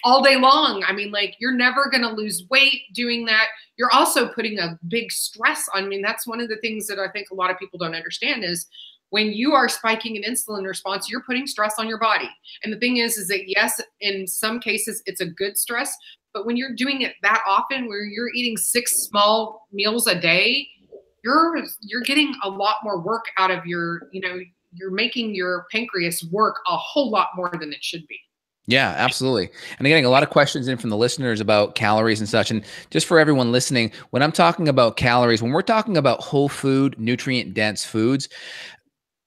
all day long. I mean, like, you're never going to lose weight doing that. You're also putting a big stress on. I mean, that's one of the things that I think a lot of people don't understand is when you are spiking an insulin response, you're putting stress on your body. And the thing is that yes, in some cases it's a good stress, but when you're doing it that often, where you're eating 6 small meals a day, you're getting a lot more work out of your, you're making your pancreas work a whole lot more than it should be. Yeah, absolutely. And I'm getting a lot of questions in from the listeners about calories and such. And just for everyone listening, when I'm talking about calories, when we're talking about whole food, nutrient dense foods,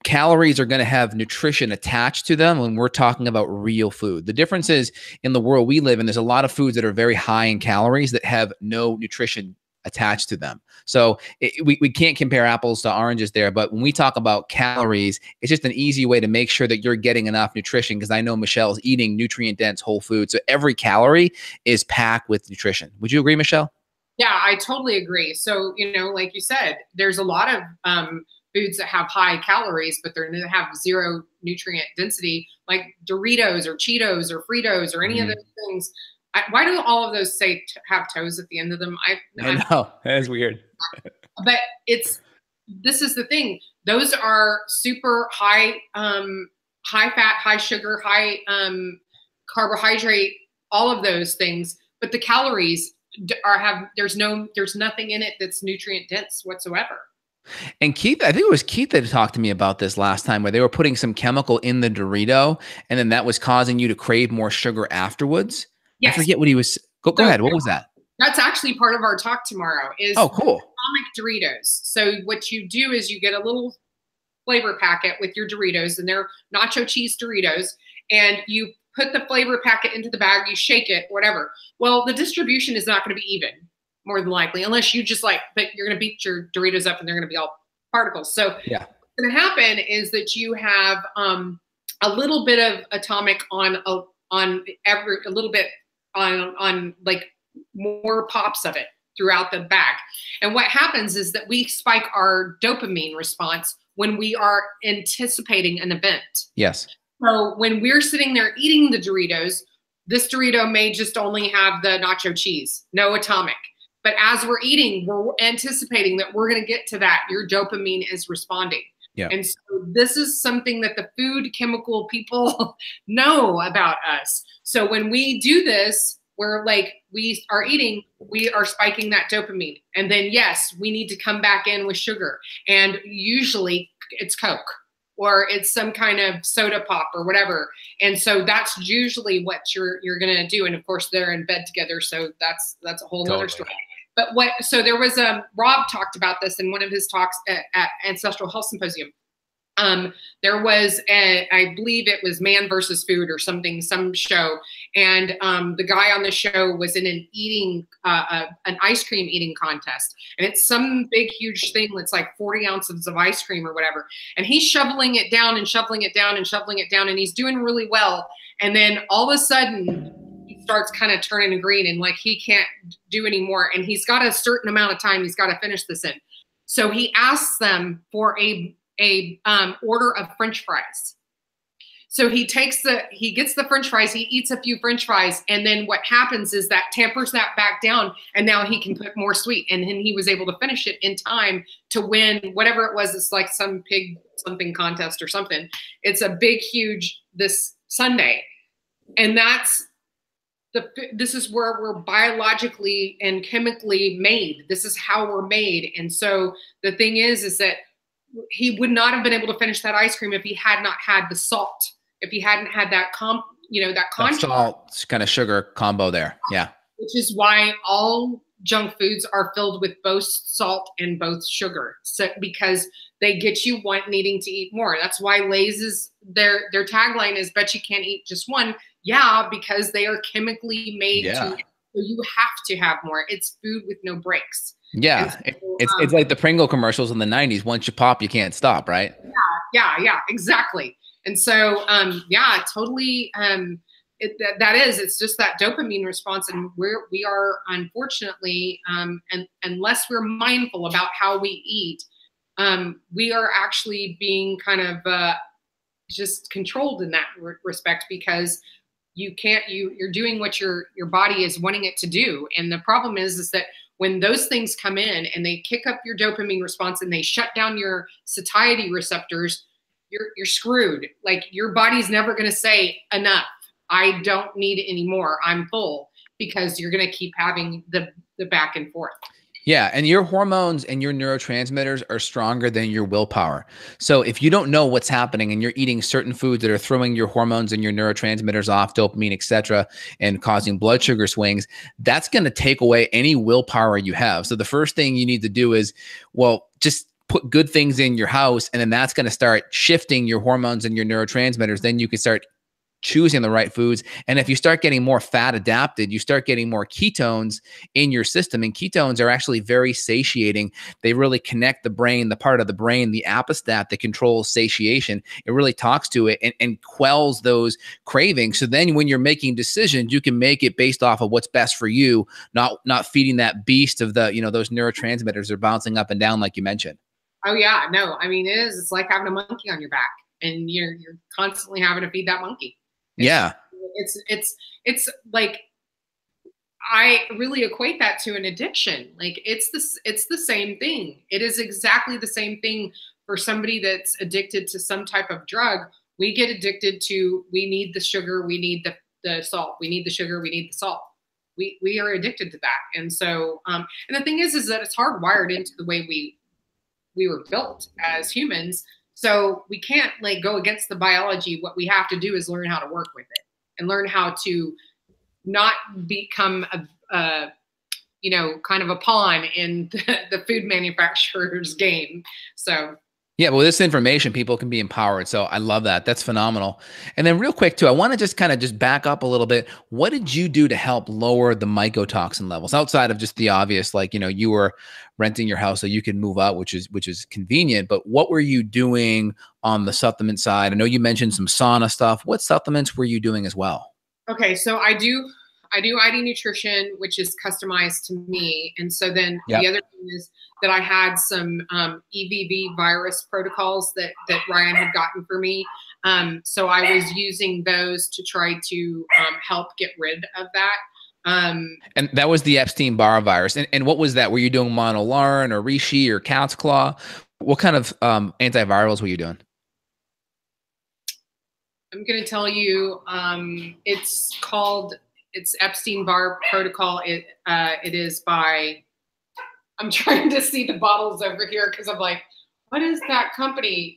calories are going to have nutrition attached to them when we're talking about real food. The difference is in the world we live in, there's a lot of foods that are very high in calories that have no nutrition attached to them. So we can't compare apples to oranges there. But when we talk about calories, it's just an easy way to make sure that you're getting enough nutrition, because I know Michelle's eating nutrient dense whole food. So every calorie is packed with nutrition. Would you agree, Michelle? Yeah, I totally agree. So, like you said, there's a lot of foods that have high calories, but they have zero nutrient density, like Doritos or Cheetos or Fritos or any of those things. Why do all of those say have toes at the end of them? I know, that is weird. But this is the thing. Those are super high, high fat, high sugar, high carbohydrate, all of those things. But the calories there's nothing in it that's nutrient dense whatsoever. And Keith, I think it was Keith that talked to me about this last time, where they were putting some chemical in the Dorito, and then that was causing you to crave more sugar afterwards. Yes. I forget what he was. Go ahead. What was that? That's actually part of our talk tomorrow. Is oh, cool. Atomic Doritos. So what you do is you get a little flavor packet with your Doritos, and they're nacho cheese Doritos, and you put the flavor packet into the bag, you shake it, whatever. Well, the distribution is not going to be even, more than likely, unless you just but you're going to beat your Doritos up and they're going to be all particles. So yeah, what's going to happen is that you have a little bit of atomic on a little bit on like more pops of it throughout the bag. And what happens is that we spike our dopamine response when we are anticipating an event. Yes. So when we're sitting there eating the Doritos, this Dorito may just only have the nacho cheese, no atomic. But as we're eating, we're anticipating that we're going to get to that. Your dopamine is responding. Yeah. And so this is something that the food chemical people know about us. So when we do this, we are eating, we are spiking that dopamine. And then, yes, we need to come back in with sugar. And usually it's Coke, or it's some kind of soda pop or whatever. And so that's usually what you're going to do. And of course they're in bed together. So that's a whole other story. But so there was Rob talked about this in one of his talks at Ancestral Health Symposium. There was I believe it was Man versus Food or something, some show. And the guy on the show was in an ice cream eating contest. And it's some big, huge thing that's like 40 ounces of ice cream or whatever. And he's shoveling it down and shoveling it down and shoveling it down. And he's doing really well. And then all of a sudden he starts kind of turning green and like he can't do anymore. And he's got a certain amount of time he's got to finish this in. So he asks them for a order of French fries. So he gets the French fries, he eats a few French fries, and then what happens is that tampers that back down, and now he can put more sweet. And then he was able to finish it in time to win whatever it was. It's like some pig something contest or something. It's a big, huge this Sunday. And this is where we're biologically and chemically made. This is how we're made. And so the thing is that he would not have been able to finish that ice cream if he had not had the salt, if he hadn't had that that salt kind of sugar combo there. Yeah. Which is why all junk foods are filled with both salt and both sugar. So because they get you needing to eat more. That's why Lay's is their tagline is bet you can't eat just one. Yeah, because they are chemically made so you have to have more. It's food with no breaks. Yeah, so, it's like the Pringle commercials in the 90s. Once you pop, you can't stop, right? Yeah, exactly. And so, totally. It's just that dopamine response, and we are unfortunately, and unless we're mindful about how we eat, we are actually being kind of just controlled in that respect because you're doing what your body is wanting it to do. And the problem is that when those things come in and they kick up your dopamine response and they shut down your satiety receptors, you're screwed. Like your body's never going to say enough. I don't need it anymore. I'm full, because you're going to keep having the back and forth. Yeah, and your hormones and your neurotransmitters are stronger than your willpower. So if you don't know what's happening and you're eating certain foods that are throwing your hormones and your neurotransmitters off, dopamine, etc., and causing blood sugar swings, that's going to take away any willpower you have. So the first thing you need to do is, well, just put good things in your house, and then that's going to start shifting your hormones and your neurotransmitters. Then you can start choosing the right foods. And if you start getting more fat adapted, you start getting more ketones in your system. And ketones are actually very satiating. They really connect the brain, the part of the brain, the apostat that controls satiation. It really talks to it and quells those cravings. So then when you're making decisions, you can make it based off of what's best for you, not feeding that beast of the, those neurotransmitters are bouncing up and down like you mentioned. Oh yeah, no, I mean, it's like having a monkey on your back and you're constantly having to feed that monkey. Yeah. It's like, I really equate that to an addiction. Like it's the same thing. It is exactly the same thing for somebody that's addicted to some type of drug. We get addicted to, we need the sugar, we need the salt, we need the sugar, we need the salt. We are addicted to that. And so, and the thing is that it's hardwired into the way we were built as humans. So we can't like go against the biology. What we have to do is learn how to work with it and learn how to not become a kind of a pawn in the food manufacturer's game. So. Yeah, well, this information, people can be empowered. So I love that. That's phenomenal. And then real quick too, I want to just kind of just back up a little bit. What did you do to help lower the mycotoxin levels outside of just the obvious, like, you were renting your house so you can move out, which is convenient, but what were you doing on the supplement side? I know you mentioned some sauna stuff. What supplements were you doing as well? Okay. So I do ID nutrition, which is customized to me. And so then the other thing is that I had some EBV virus protocols that Ryan had gotten for me. So I was using those to try to help get rid of that. And that was the Epstein-Barr virus. And what was that? Were you doing monolaurin or reishi or cat's claw? What kind of antivirals were you doing? I'm going to tell you, it's Epstein-Barr protocol. It is by, I'm trying to see the bottles over here because I'm like, what is that company?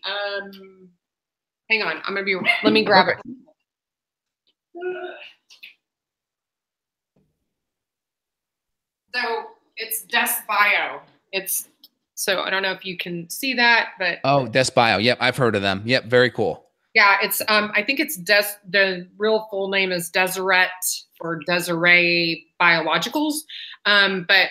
Hang on, let me grab it. So it's Desbio. So I don't know if you can see that, but. Oh, Desbio. Yep. I've heard of them. Yep. Very cool. Yeah, it's I think it's the real full name is Deseret or Desiree Biologicals. But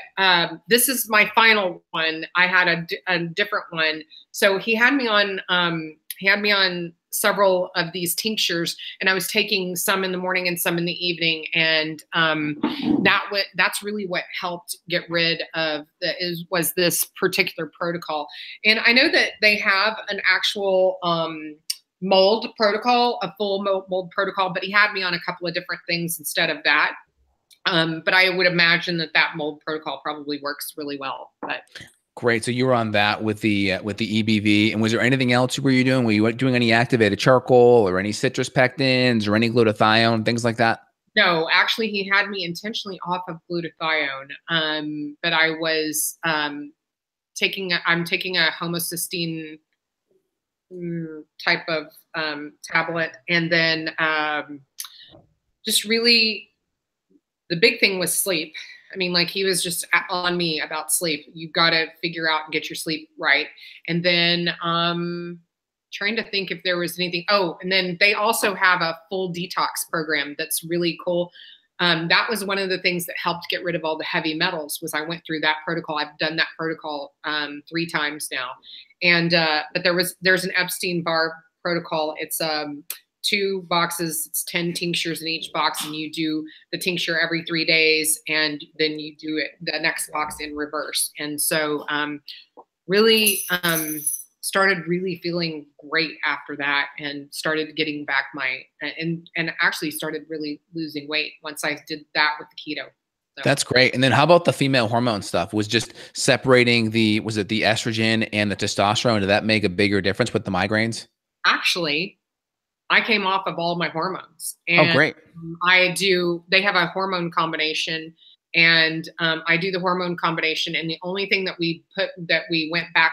this is my final one. I had a different one. So he had me on several of these tinctures, and I was taking some in the morning and some in the evening. And that's really what helped get rid of was this particular protocol. And I know that they have an actual mold protocol, a full mold protocol, but he had me on a couple of different things instead of that. But I would imagine that mold protocol probably works really well. But great. So you were on that with the EBV. And was there anything else were you doing? Were you doing any activated charcoal or any citrus pectins or any glutathione, things like that? No, actually he had me intentionally off of glutathione. But I was taking a homocysteine type of tablet, and then just really the big thing was sleep. I mean, like he was just on me about sleep. You've got to figure out and get your sleep right. And then trying to think if there was anything. Oh, and then they also have a full detox program that's really cool. That was one of the things that helped get rid of all the heavy metals. Was I went through that protocol. I've done that protocol 3 times now. And but there's an Epstein-Barr protocol. It's 2 boxes. It's 10 tinctures in each box, and you do the tincture every 3 days, and then you do it the next box in reverse. And so really started really feeling great after that, and started getting back and actually started really losing weight once I did that with the keto. So. That's great. And then how about the female hormone stuff? Was just separating was it the estrogen and the testosterone? Did that make a bigger difference with the migraines? Actually, I came off of all my hormones. And oh, great. they have a hormone combination, And I do the hormone combination, and the only thing that I went back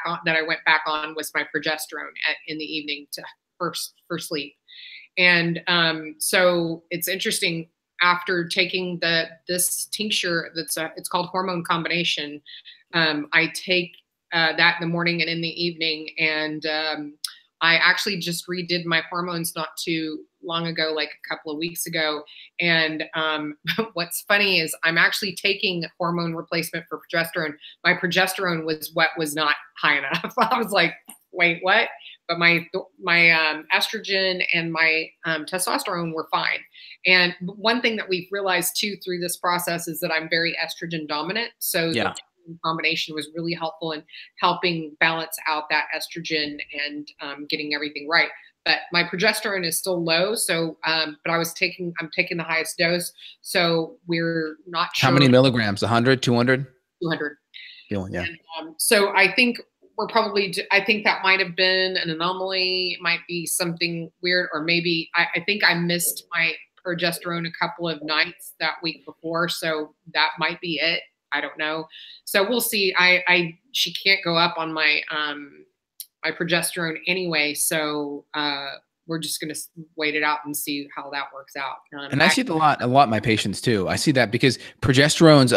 on was my progesterone in the evening for sleep. And so it's interesting, after taking this tincture it's called hormone combination, I take that in the morning and in the evening, and I actually just redid my hormones not too long ago, like a couple of weeks ago. And what's funny is I'm actually taking hormone replacement for progesterone. My progesterone was not high enough. I was like, wait, what? But my estrogen and my testosterone were fine. And one thing that we've realized too through this process is that I'm very estrogen dominant. So yeah, the combination was really helpful in helping balance out that estrogen and getting everything right. But my progesterone is still low. So, but I'm taking the highest dose. So we're not sure. How many milligrams? 100, 200? 200. Yeah. And, so I think I think that might have been an anomaly. It might be something weird, or maybe I think I missed my progesterone a couple of nights that week before. So that might be it. I don't know. So we'll see. She can't go up on my, my progesterone anyway. So, we're just going to wait it out and see how that works out. And I see it a lot in my patients too. I see that because progesterone's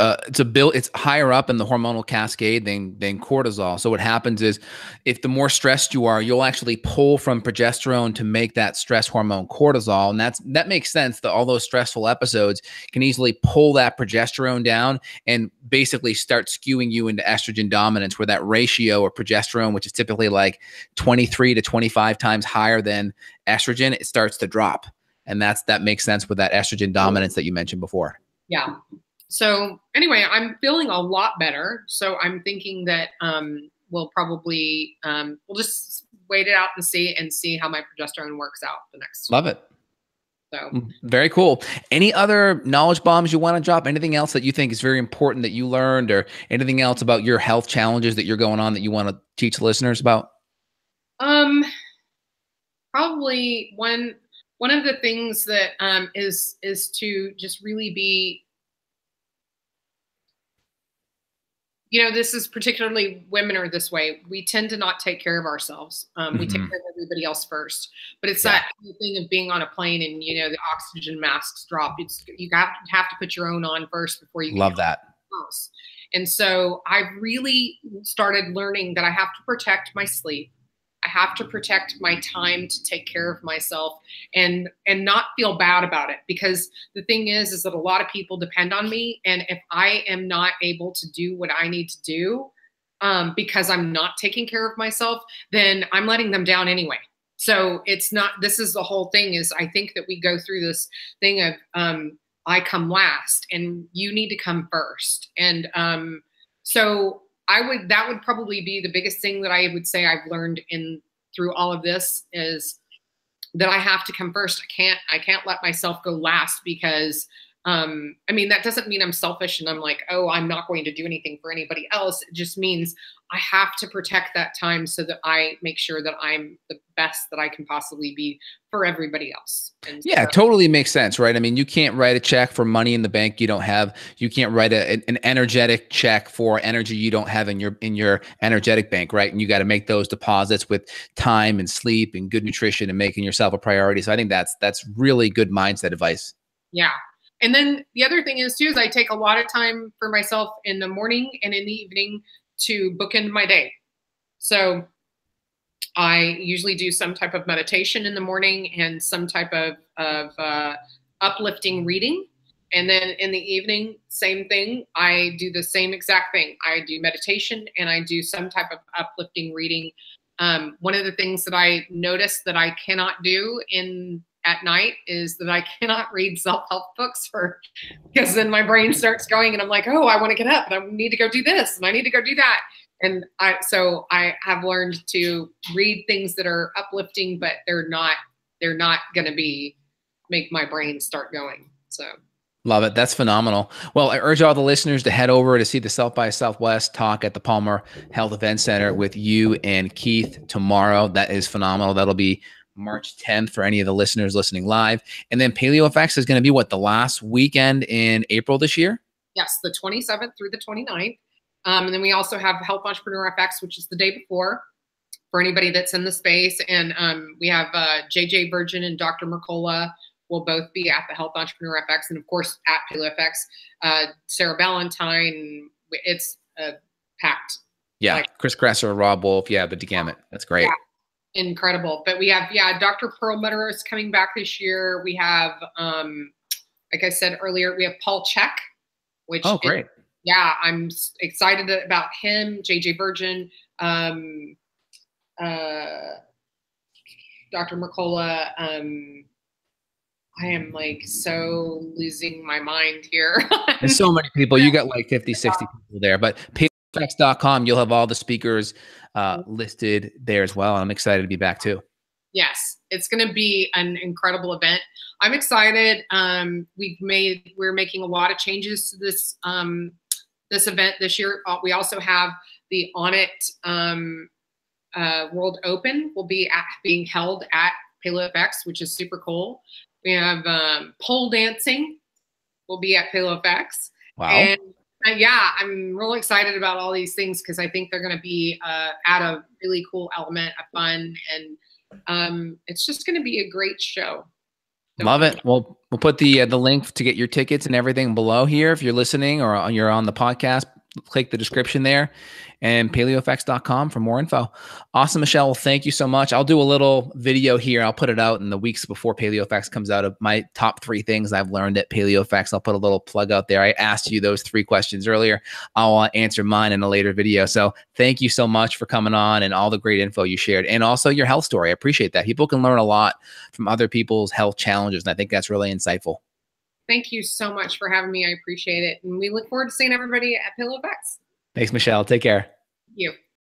it's higher up in the hormonal cascade than cortisol. So what happens is, if the more stressed you are, you'll actually pull from progesterone to make that stress hormone cortisol. And that makes sense, that all those stressful episodes can easily pull that progesterone down and basically start skewing you into estrogen dominance, where that ratio of progesterone, which is typically like 23 to 25 times higher than estrogen, it starts to drop. And that makes sense with that estrogen dominance that you mentioned before. Yeah. So anyway, I'm feeling a lot better. So I'm thinking that we'll probably we'll just wait it out and see how my progesterone works out the next. Love it. So very cool. Any other knowledge bombs you want to drop? Anything else that you think is very important that you learned, or anything else about your health challenges that you're going on that you want to teach listeners about? Probably one of the things that is to just really be, this is particularly, women are this way. We tend to not take care of ourselves. We take care of everybody else first. But it's that thing of being on a plane and, the oxygen masks drop. You have to put your own on first before you love that. House. And so I've really started learning that I have to protect my sleep. I have to protect my time to take care of myself and not feel bad about it, because the thing is that a lot of people depend on me. And if I am not able to do what I need to do because I'm not taking care of myself, then I'm letting them down anyway. So this is the whole thing, is I think that we go through this thing of I come last and you need to come first. And so that would probably be the biggest thing that I would say I've learned through all of this, is that I have to come first. I can't let myself go last, because that doesn't mean I'm selfish and I'm like, oh, I'm not going to do anything for anybody else. It just means I have to protect that time so that I make sure that I'm the best that I can possibly be for everybody else. And yeah, totally makes sense, right? You can't write a check for money in the bank you don't have. You can't write an energetic check for energy you don't have in your energetic bank, right? And you got to make those deposits with time and sleep and good nutrition and making yourself a priority. So I think that's really good mindset advice. Yeah. And then the other thing is I take a lot of time for myself in the morning and in the evening to bookend my day. So I usually do some type of meditation in the morning and some type of uplifting reading. And then in the evening, same thing. I do the same exact thing. I do meditation and I do some type of uplifting reading. One of the things that I noticed that I cannot do at night is that I cannot read self-help books because then my brain starts going and I'm like, oh, I want to get up and I need to go do this and I need to go do that. And so I have learned to read things that are uplifting, but they're not going to make my brain start going. So. Love it. That's phenomenal. Well, I urge all the listeners to head over to see the South by Southwest talk at the Palmer Health Event Center with you and Keith tomorrow. That is phenomenal. That'll be March 10th for any of the listeners listening live. And then PaleoFX is going to be the last weekend in April this year? Yes, the 27th through the 29th. And then we also have Health Entrepreneur FX, which is the day before for anybody that's in the space. And we have JJ Virgin and Dr. Mercola will both be at the Health Entrepreneur FX. And of course, at PaleoFX, Sarah Ballantyne. It's packed. Yeah. Like, Chris Kresser, Rob Wolf. Yeah. The gamut. That's great. Yeah, incredible. But we have, Dr. Perlmutter is coming back this year. We have, like I said earlier, we have Paul Check, which great. I'm excited about him. JJ Virgin, Dr. Mercola. I am like so losing my mind here. There's so many people. You got like 50, 60 people there, but PaleoFX.com, you'll have all the speakers listed there as well. I'm excited to be back too. Yes, it's going to be an incredible event. I'm excited. We're making a lot of changes to this this event this year. We also have the On It World Open will be being held at PaleoFX, which is super cool. We have pole dancing will be at PaleoFX. Wow. And I'm really excited about all these things because I think they're going to be add a really cool element of fun, and it's just going to be a great show. Love it. Well, we'll put the link to get your tickets and everything below here. If you're listening or you're on the podcast, click the description there, and PaleoFX.com for more info. Awesome, Michelle. Well, thank you so much. I'll do a little video here. I'll put it out in the weeks before PaleoFX comes out of my top 3 things I've learned at PaleoFX. I'll put a little plug out there. I asked you those 3 questions earlier. I'll answer mine in a later video. So thank you so much for coming on and all the great info you shared, and also your health story. I appreciate that. People can learn a lot from other people's health challenges, and I think that's really insightful. Thank you so much for having me. I appreciate it. And we look forward to seeing everybody at PaleoFX. Thanks, Michelle. Take care. Thank you.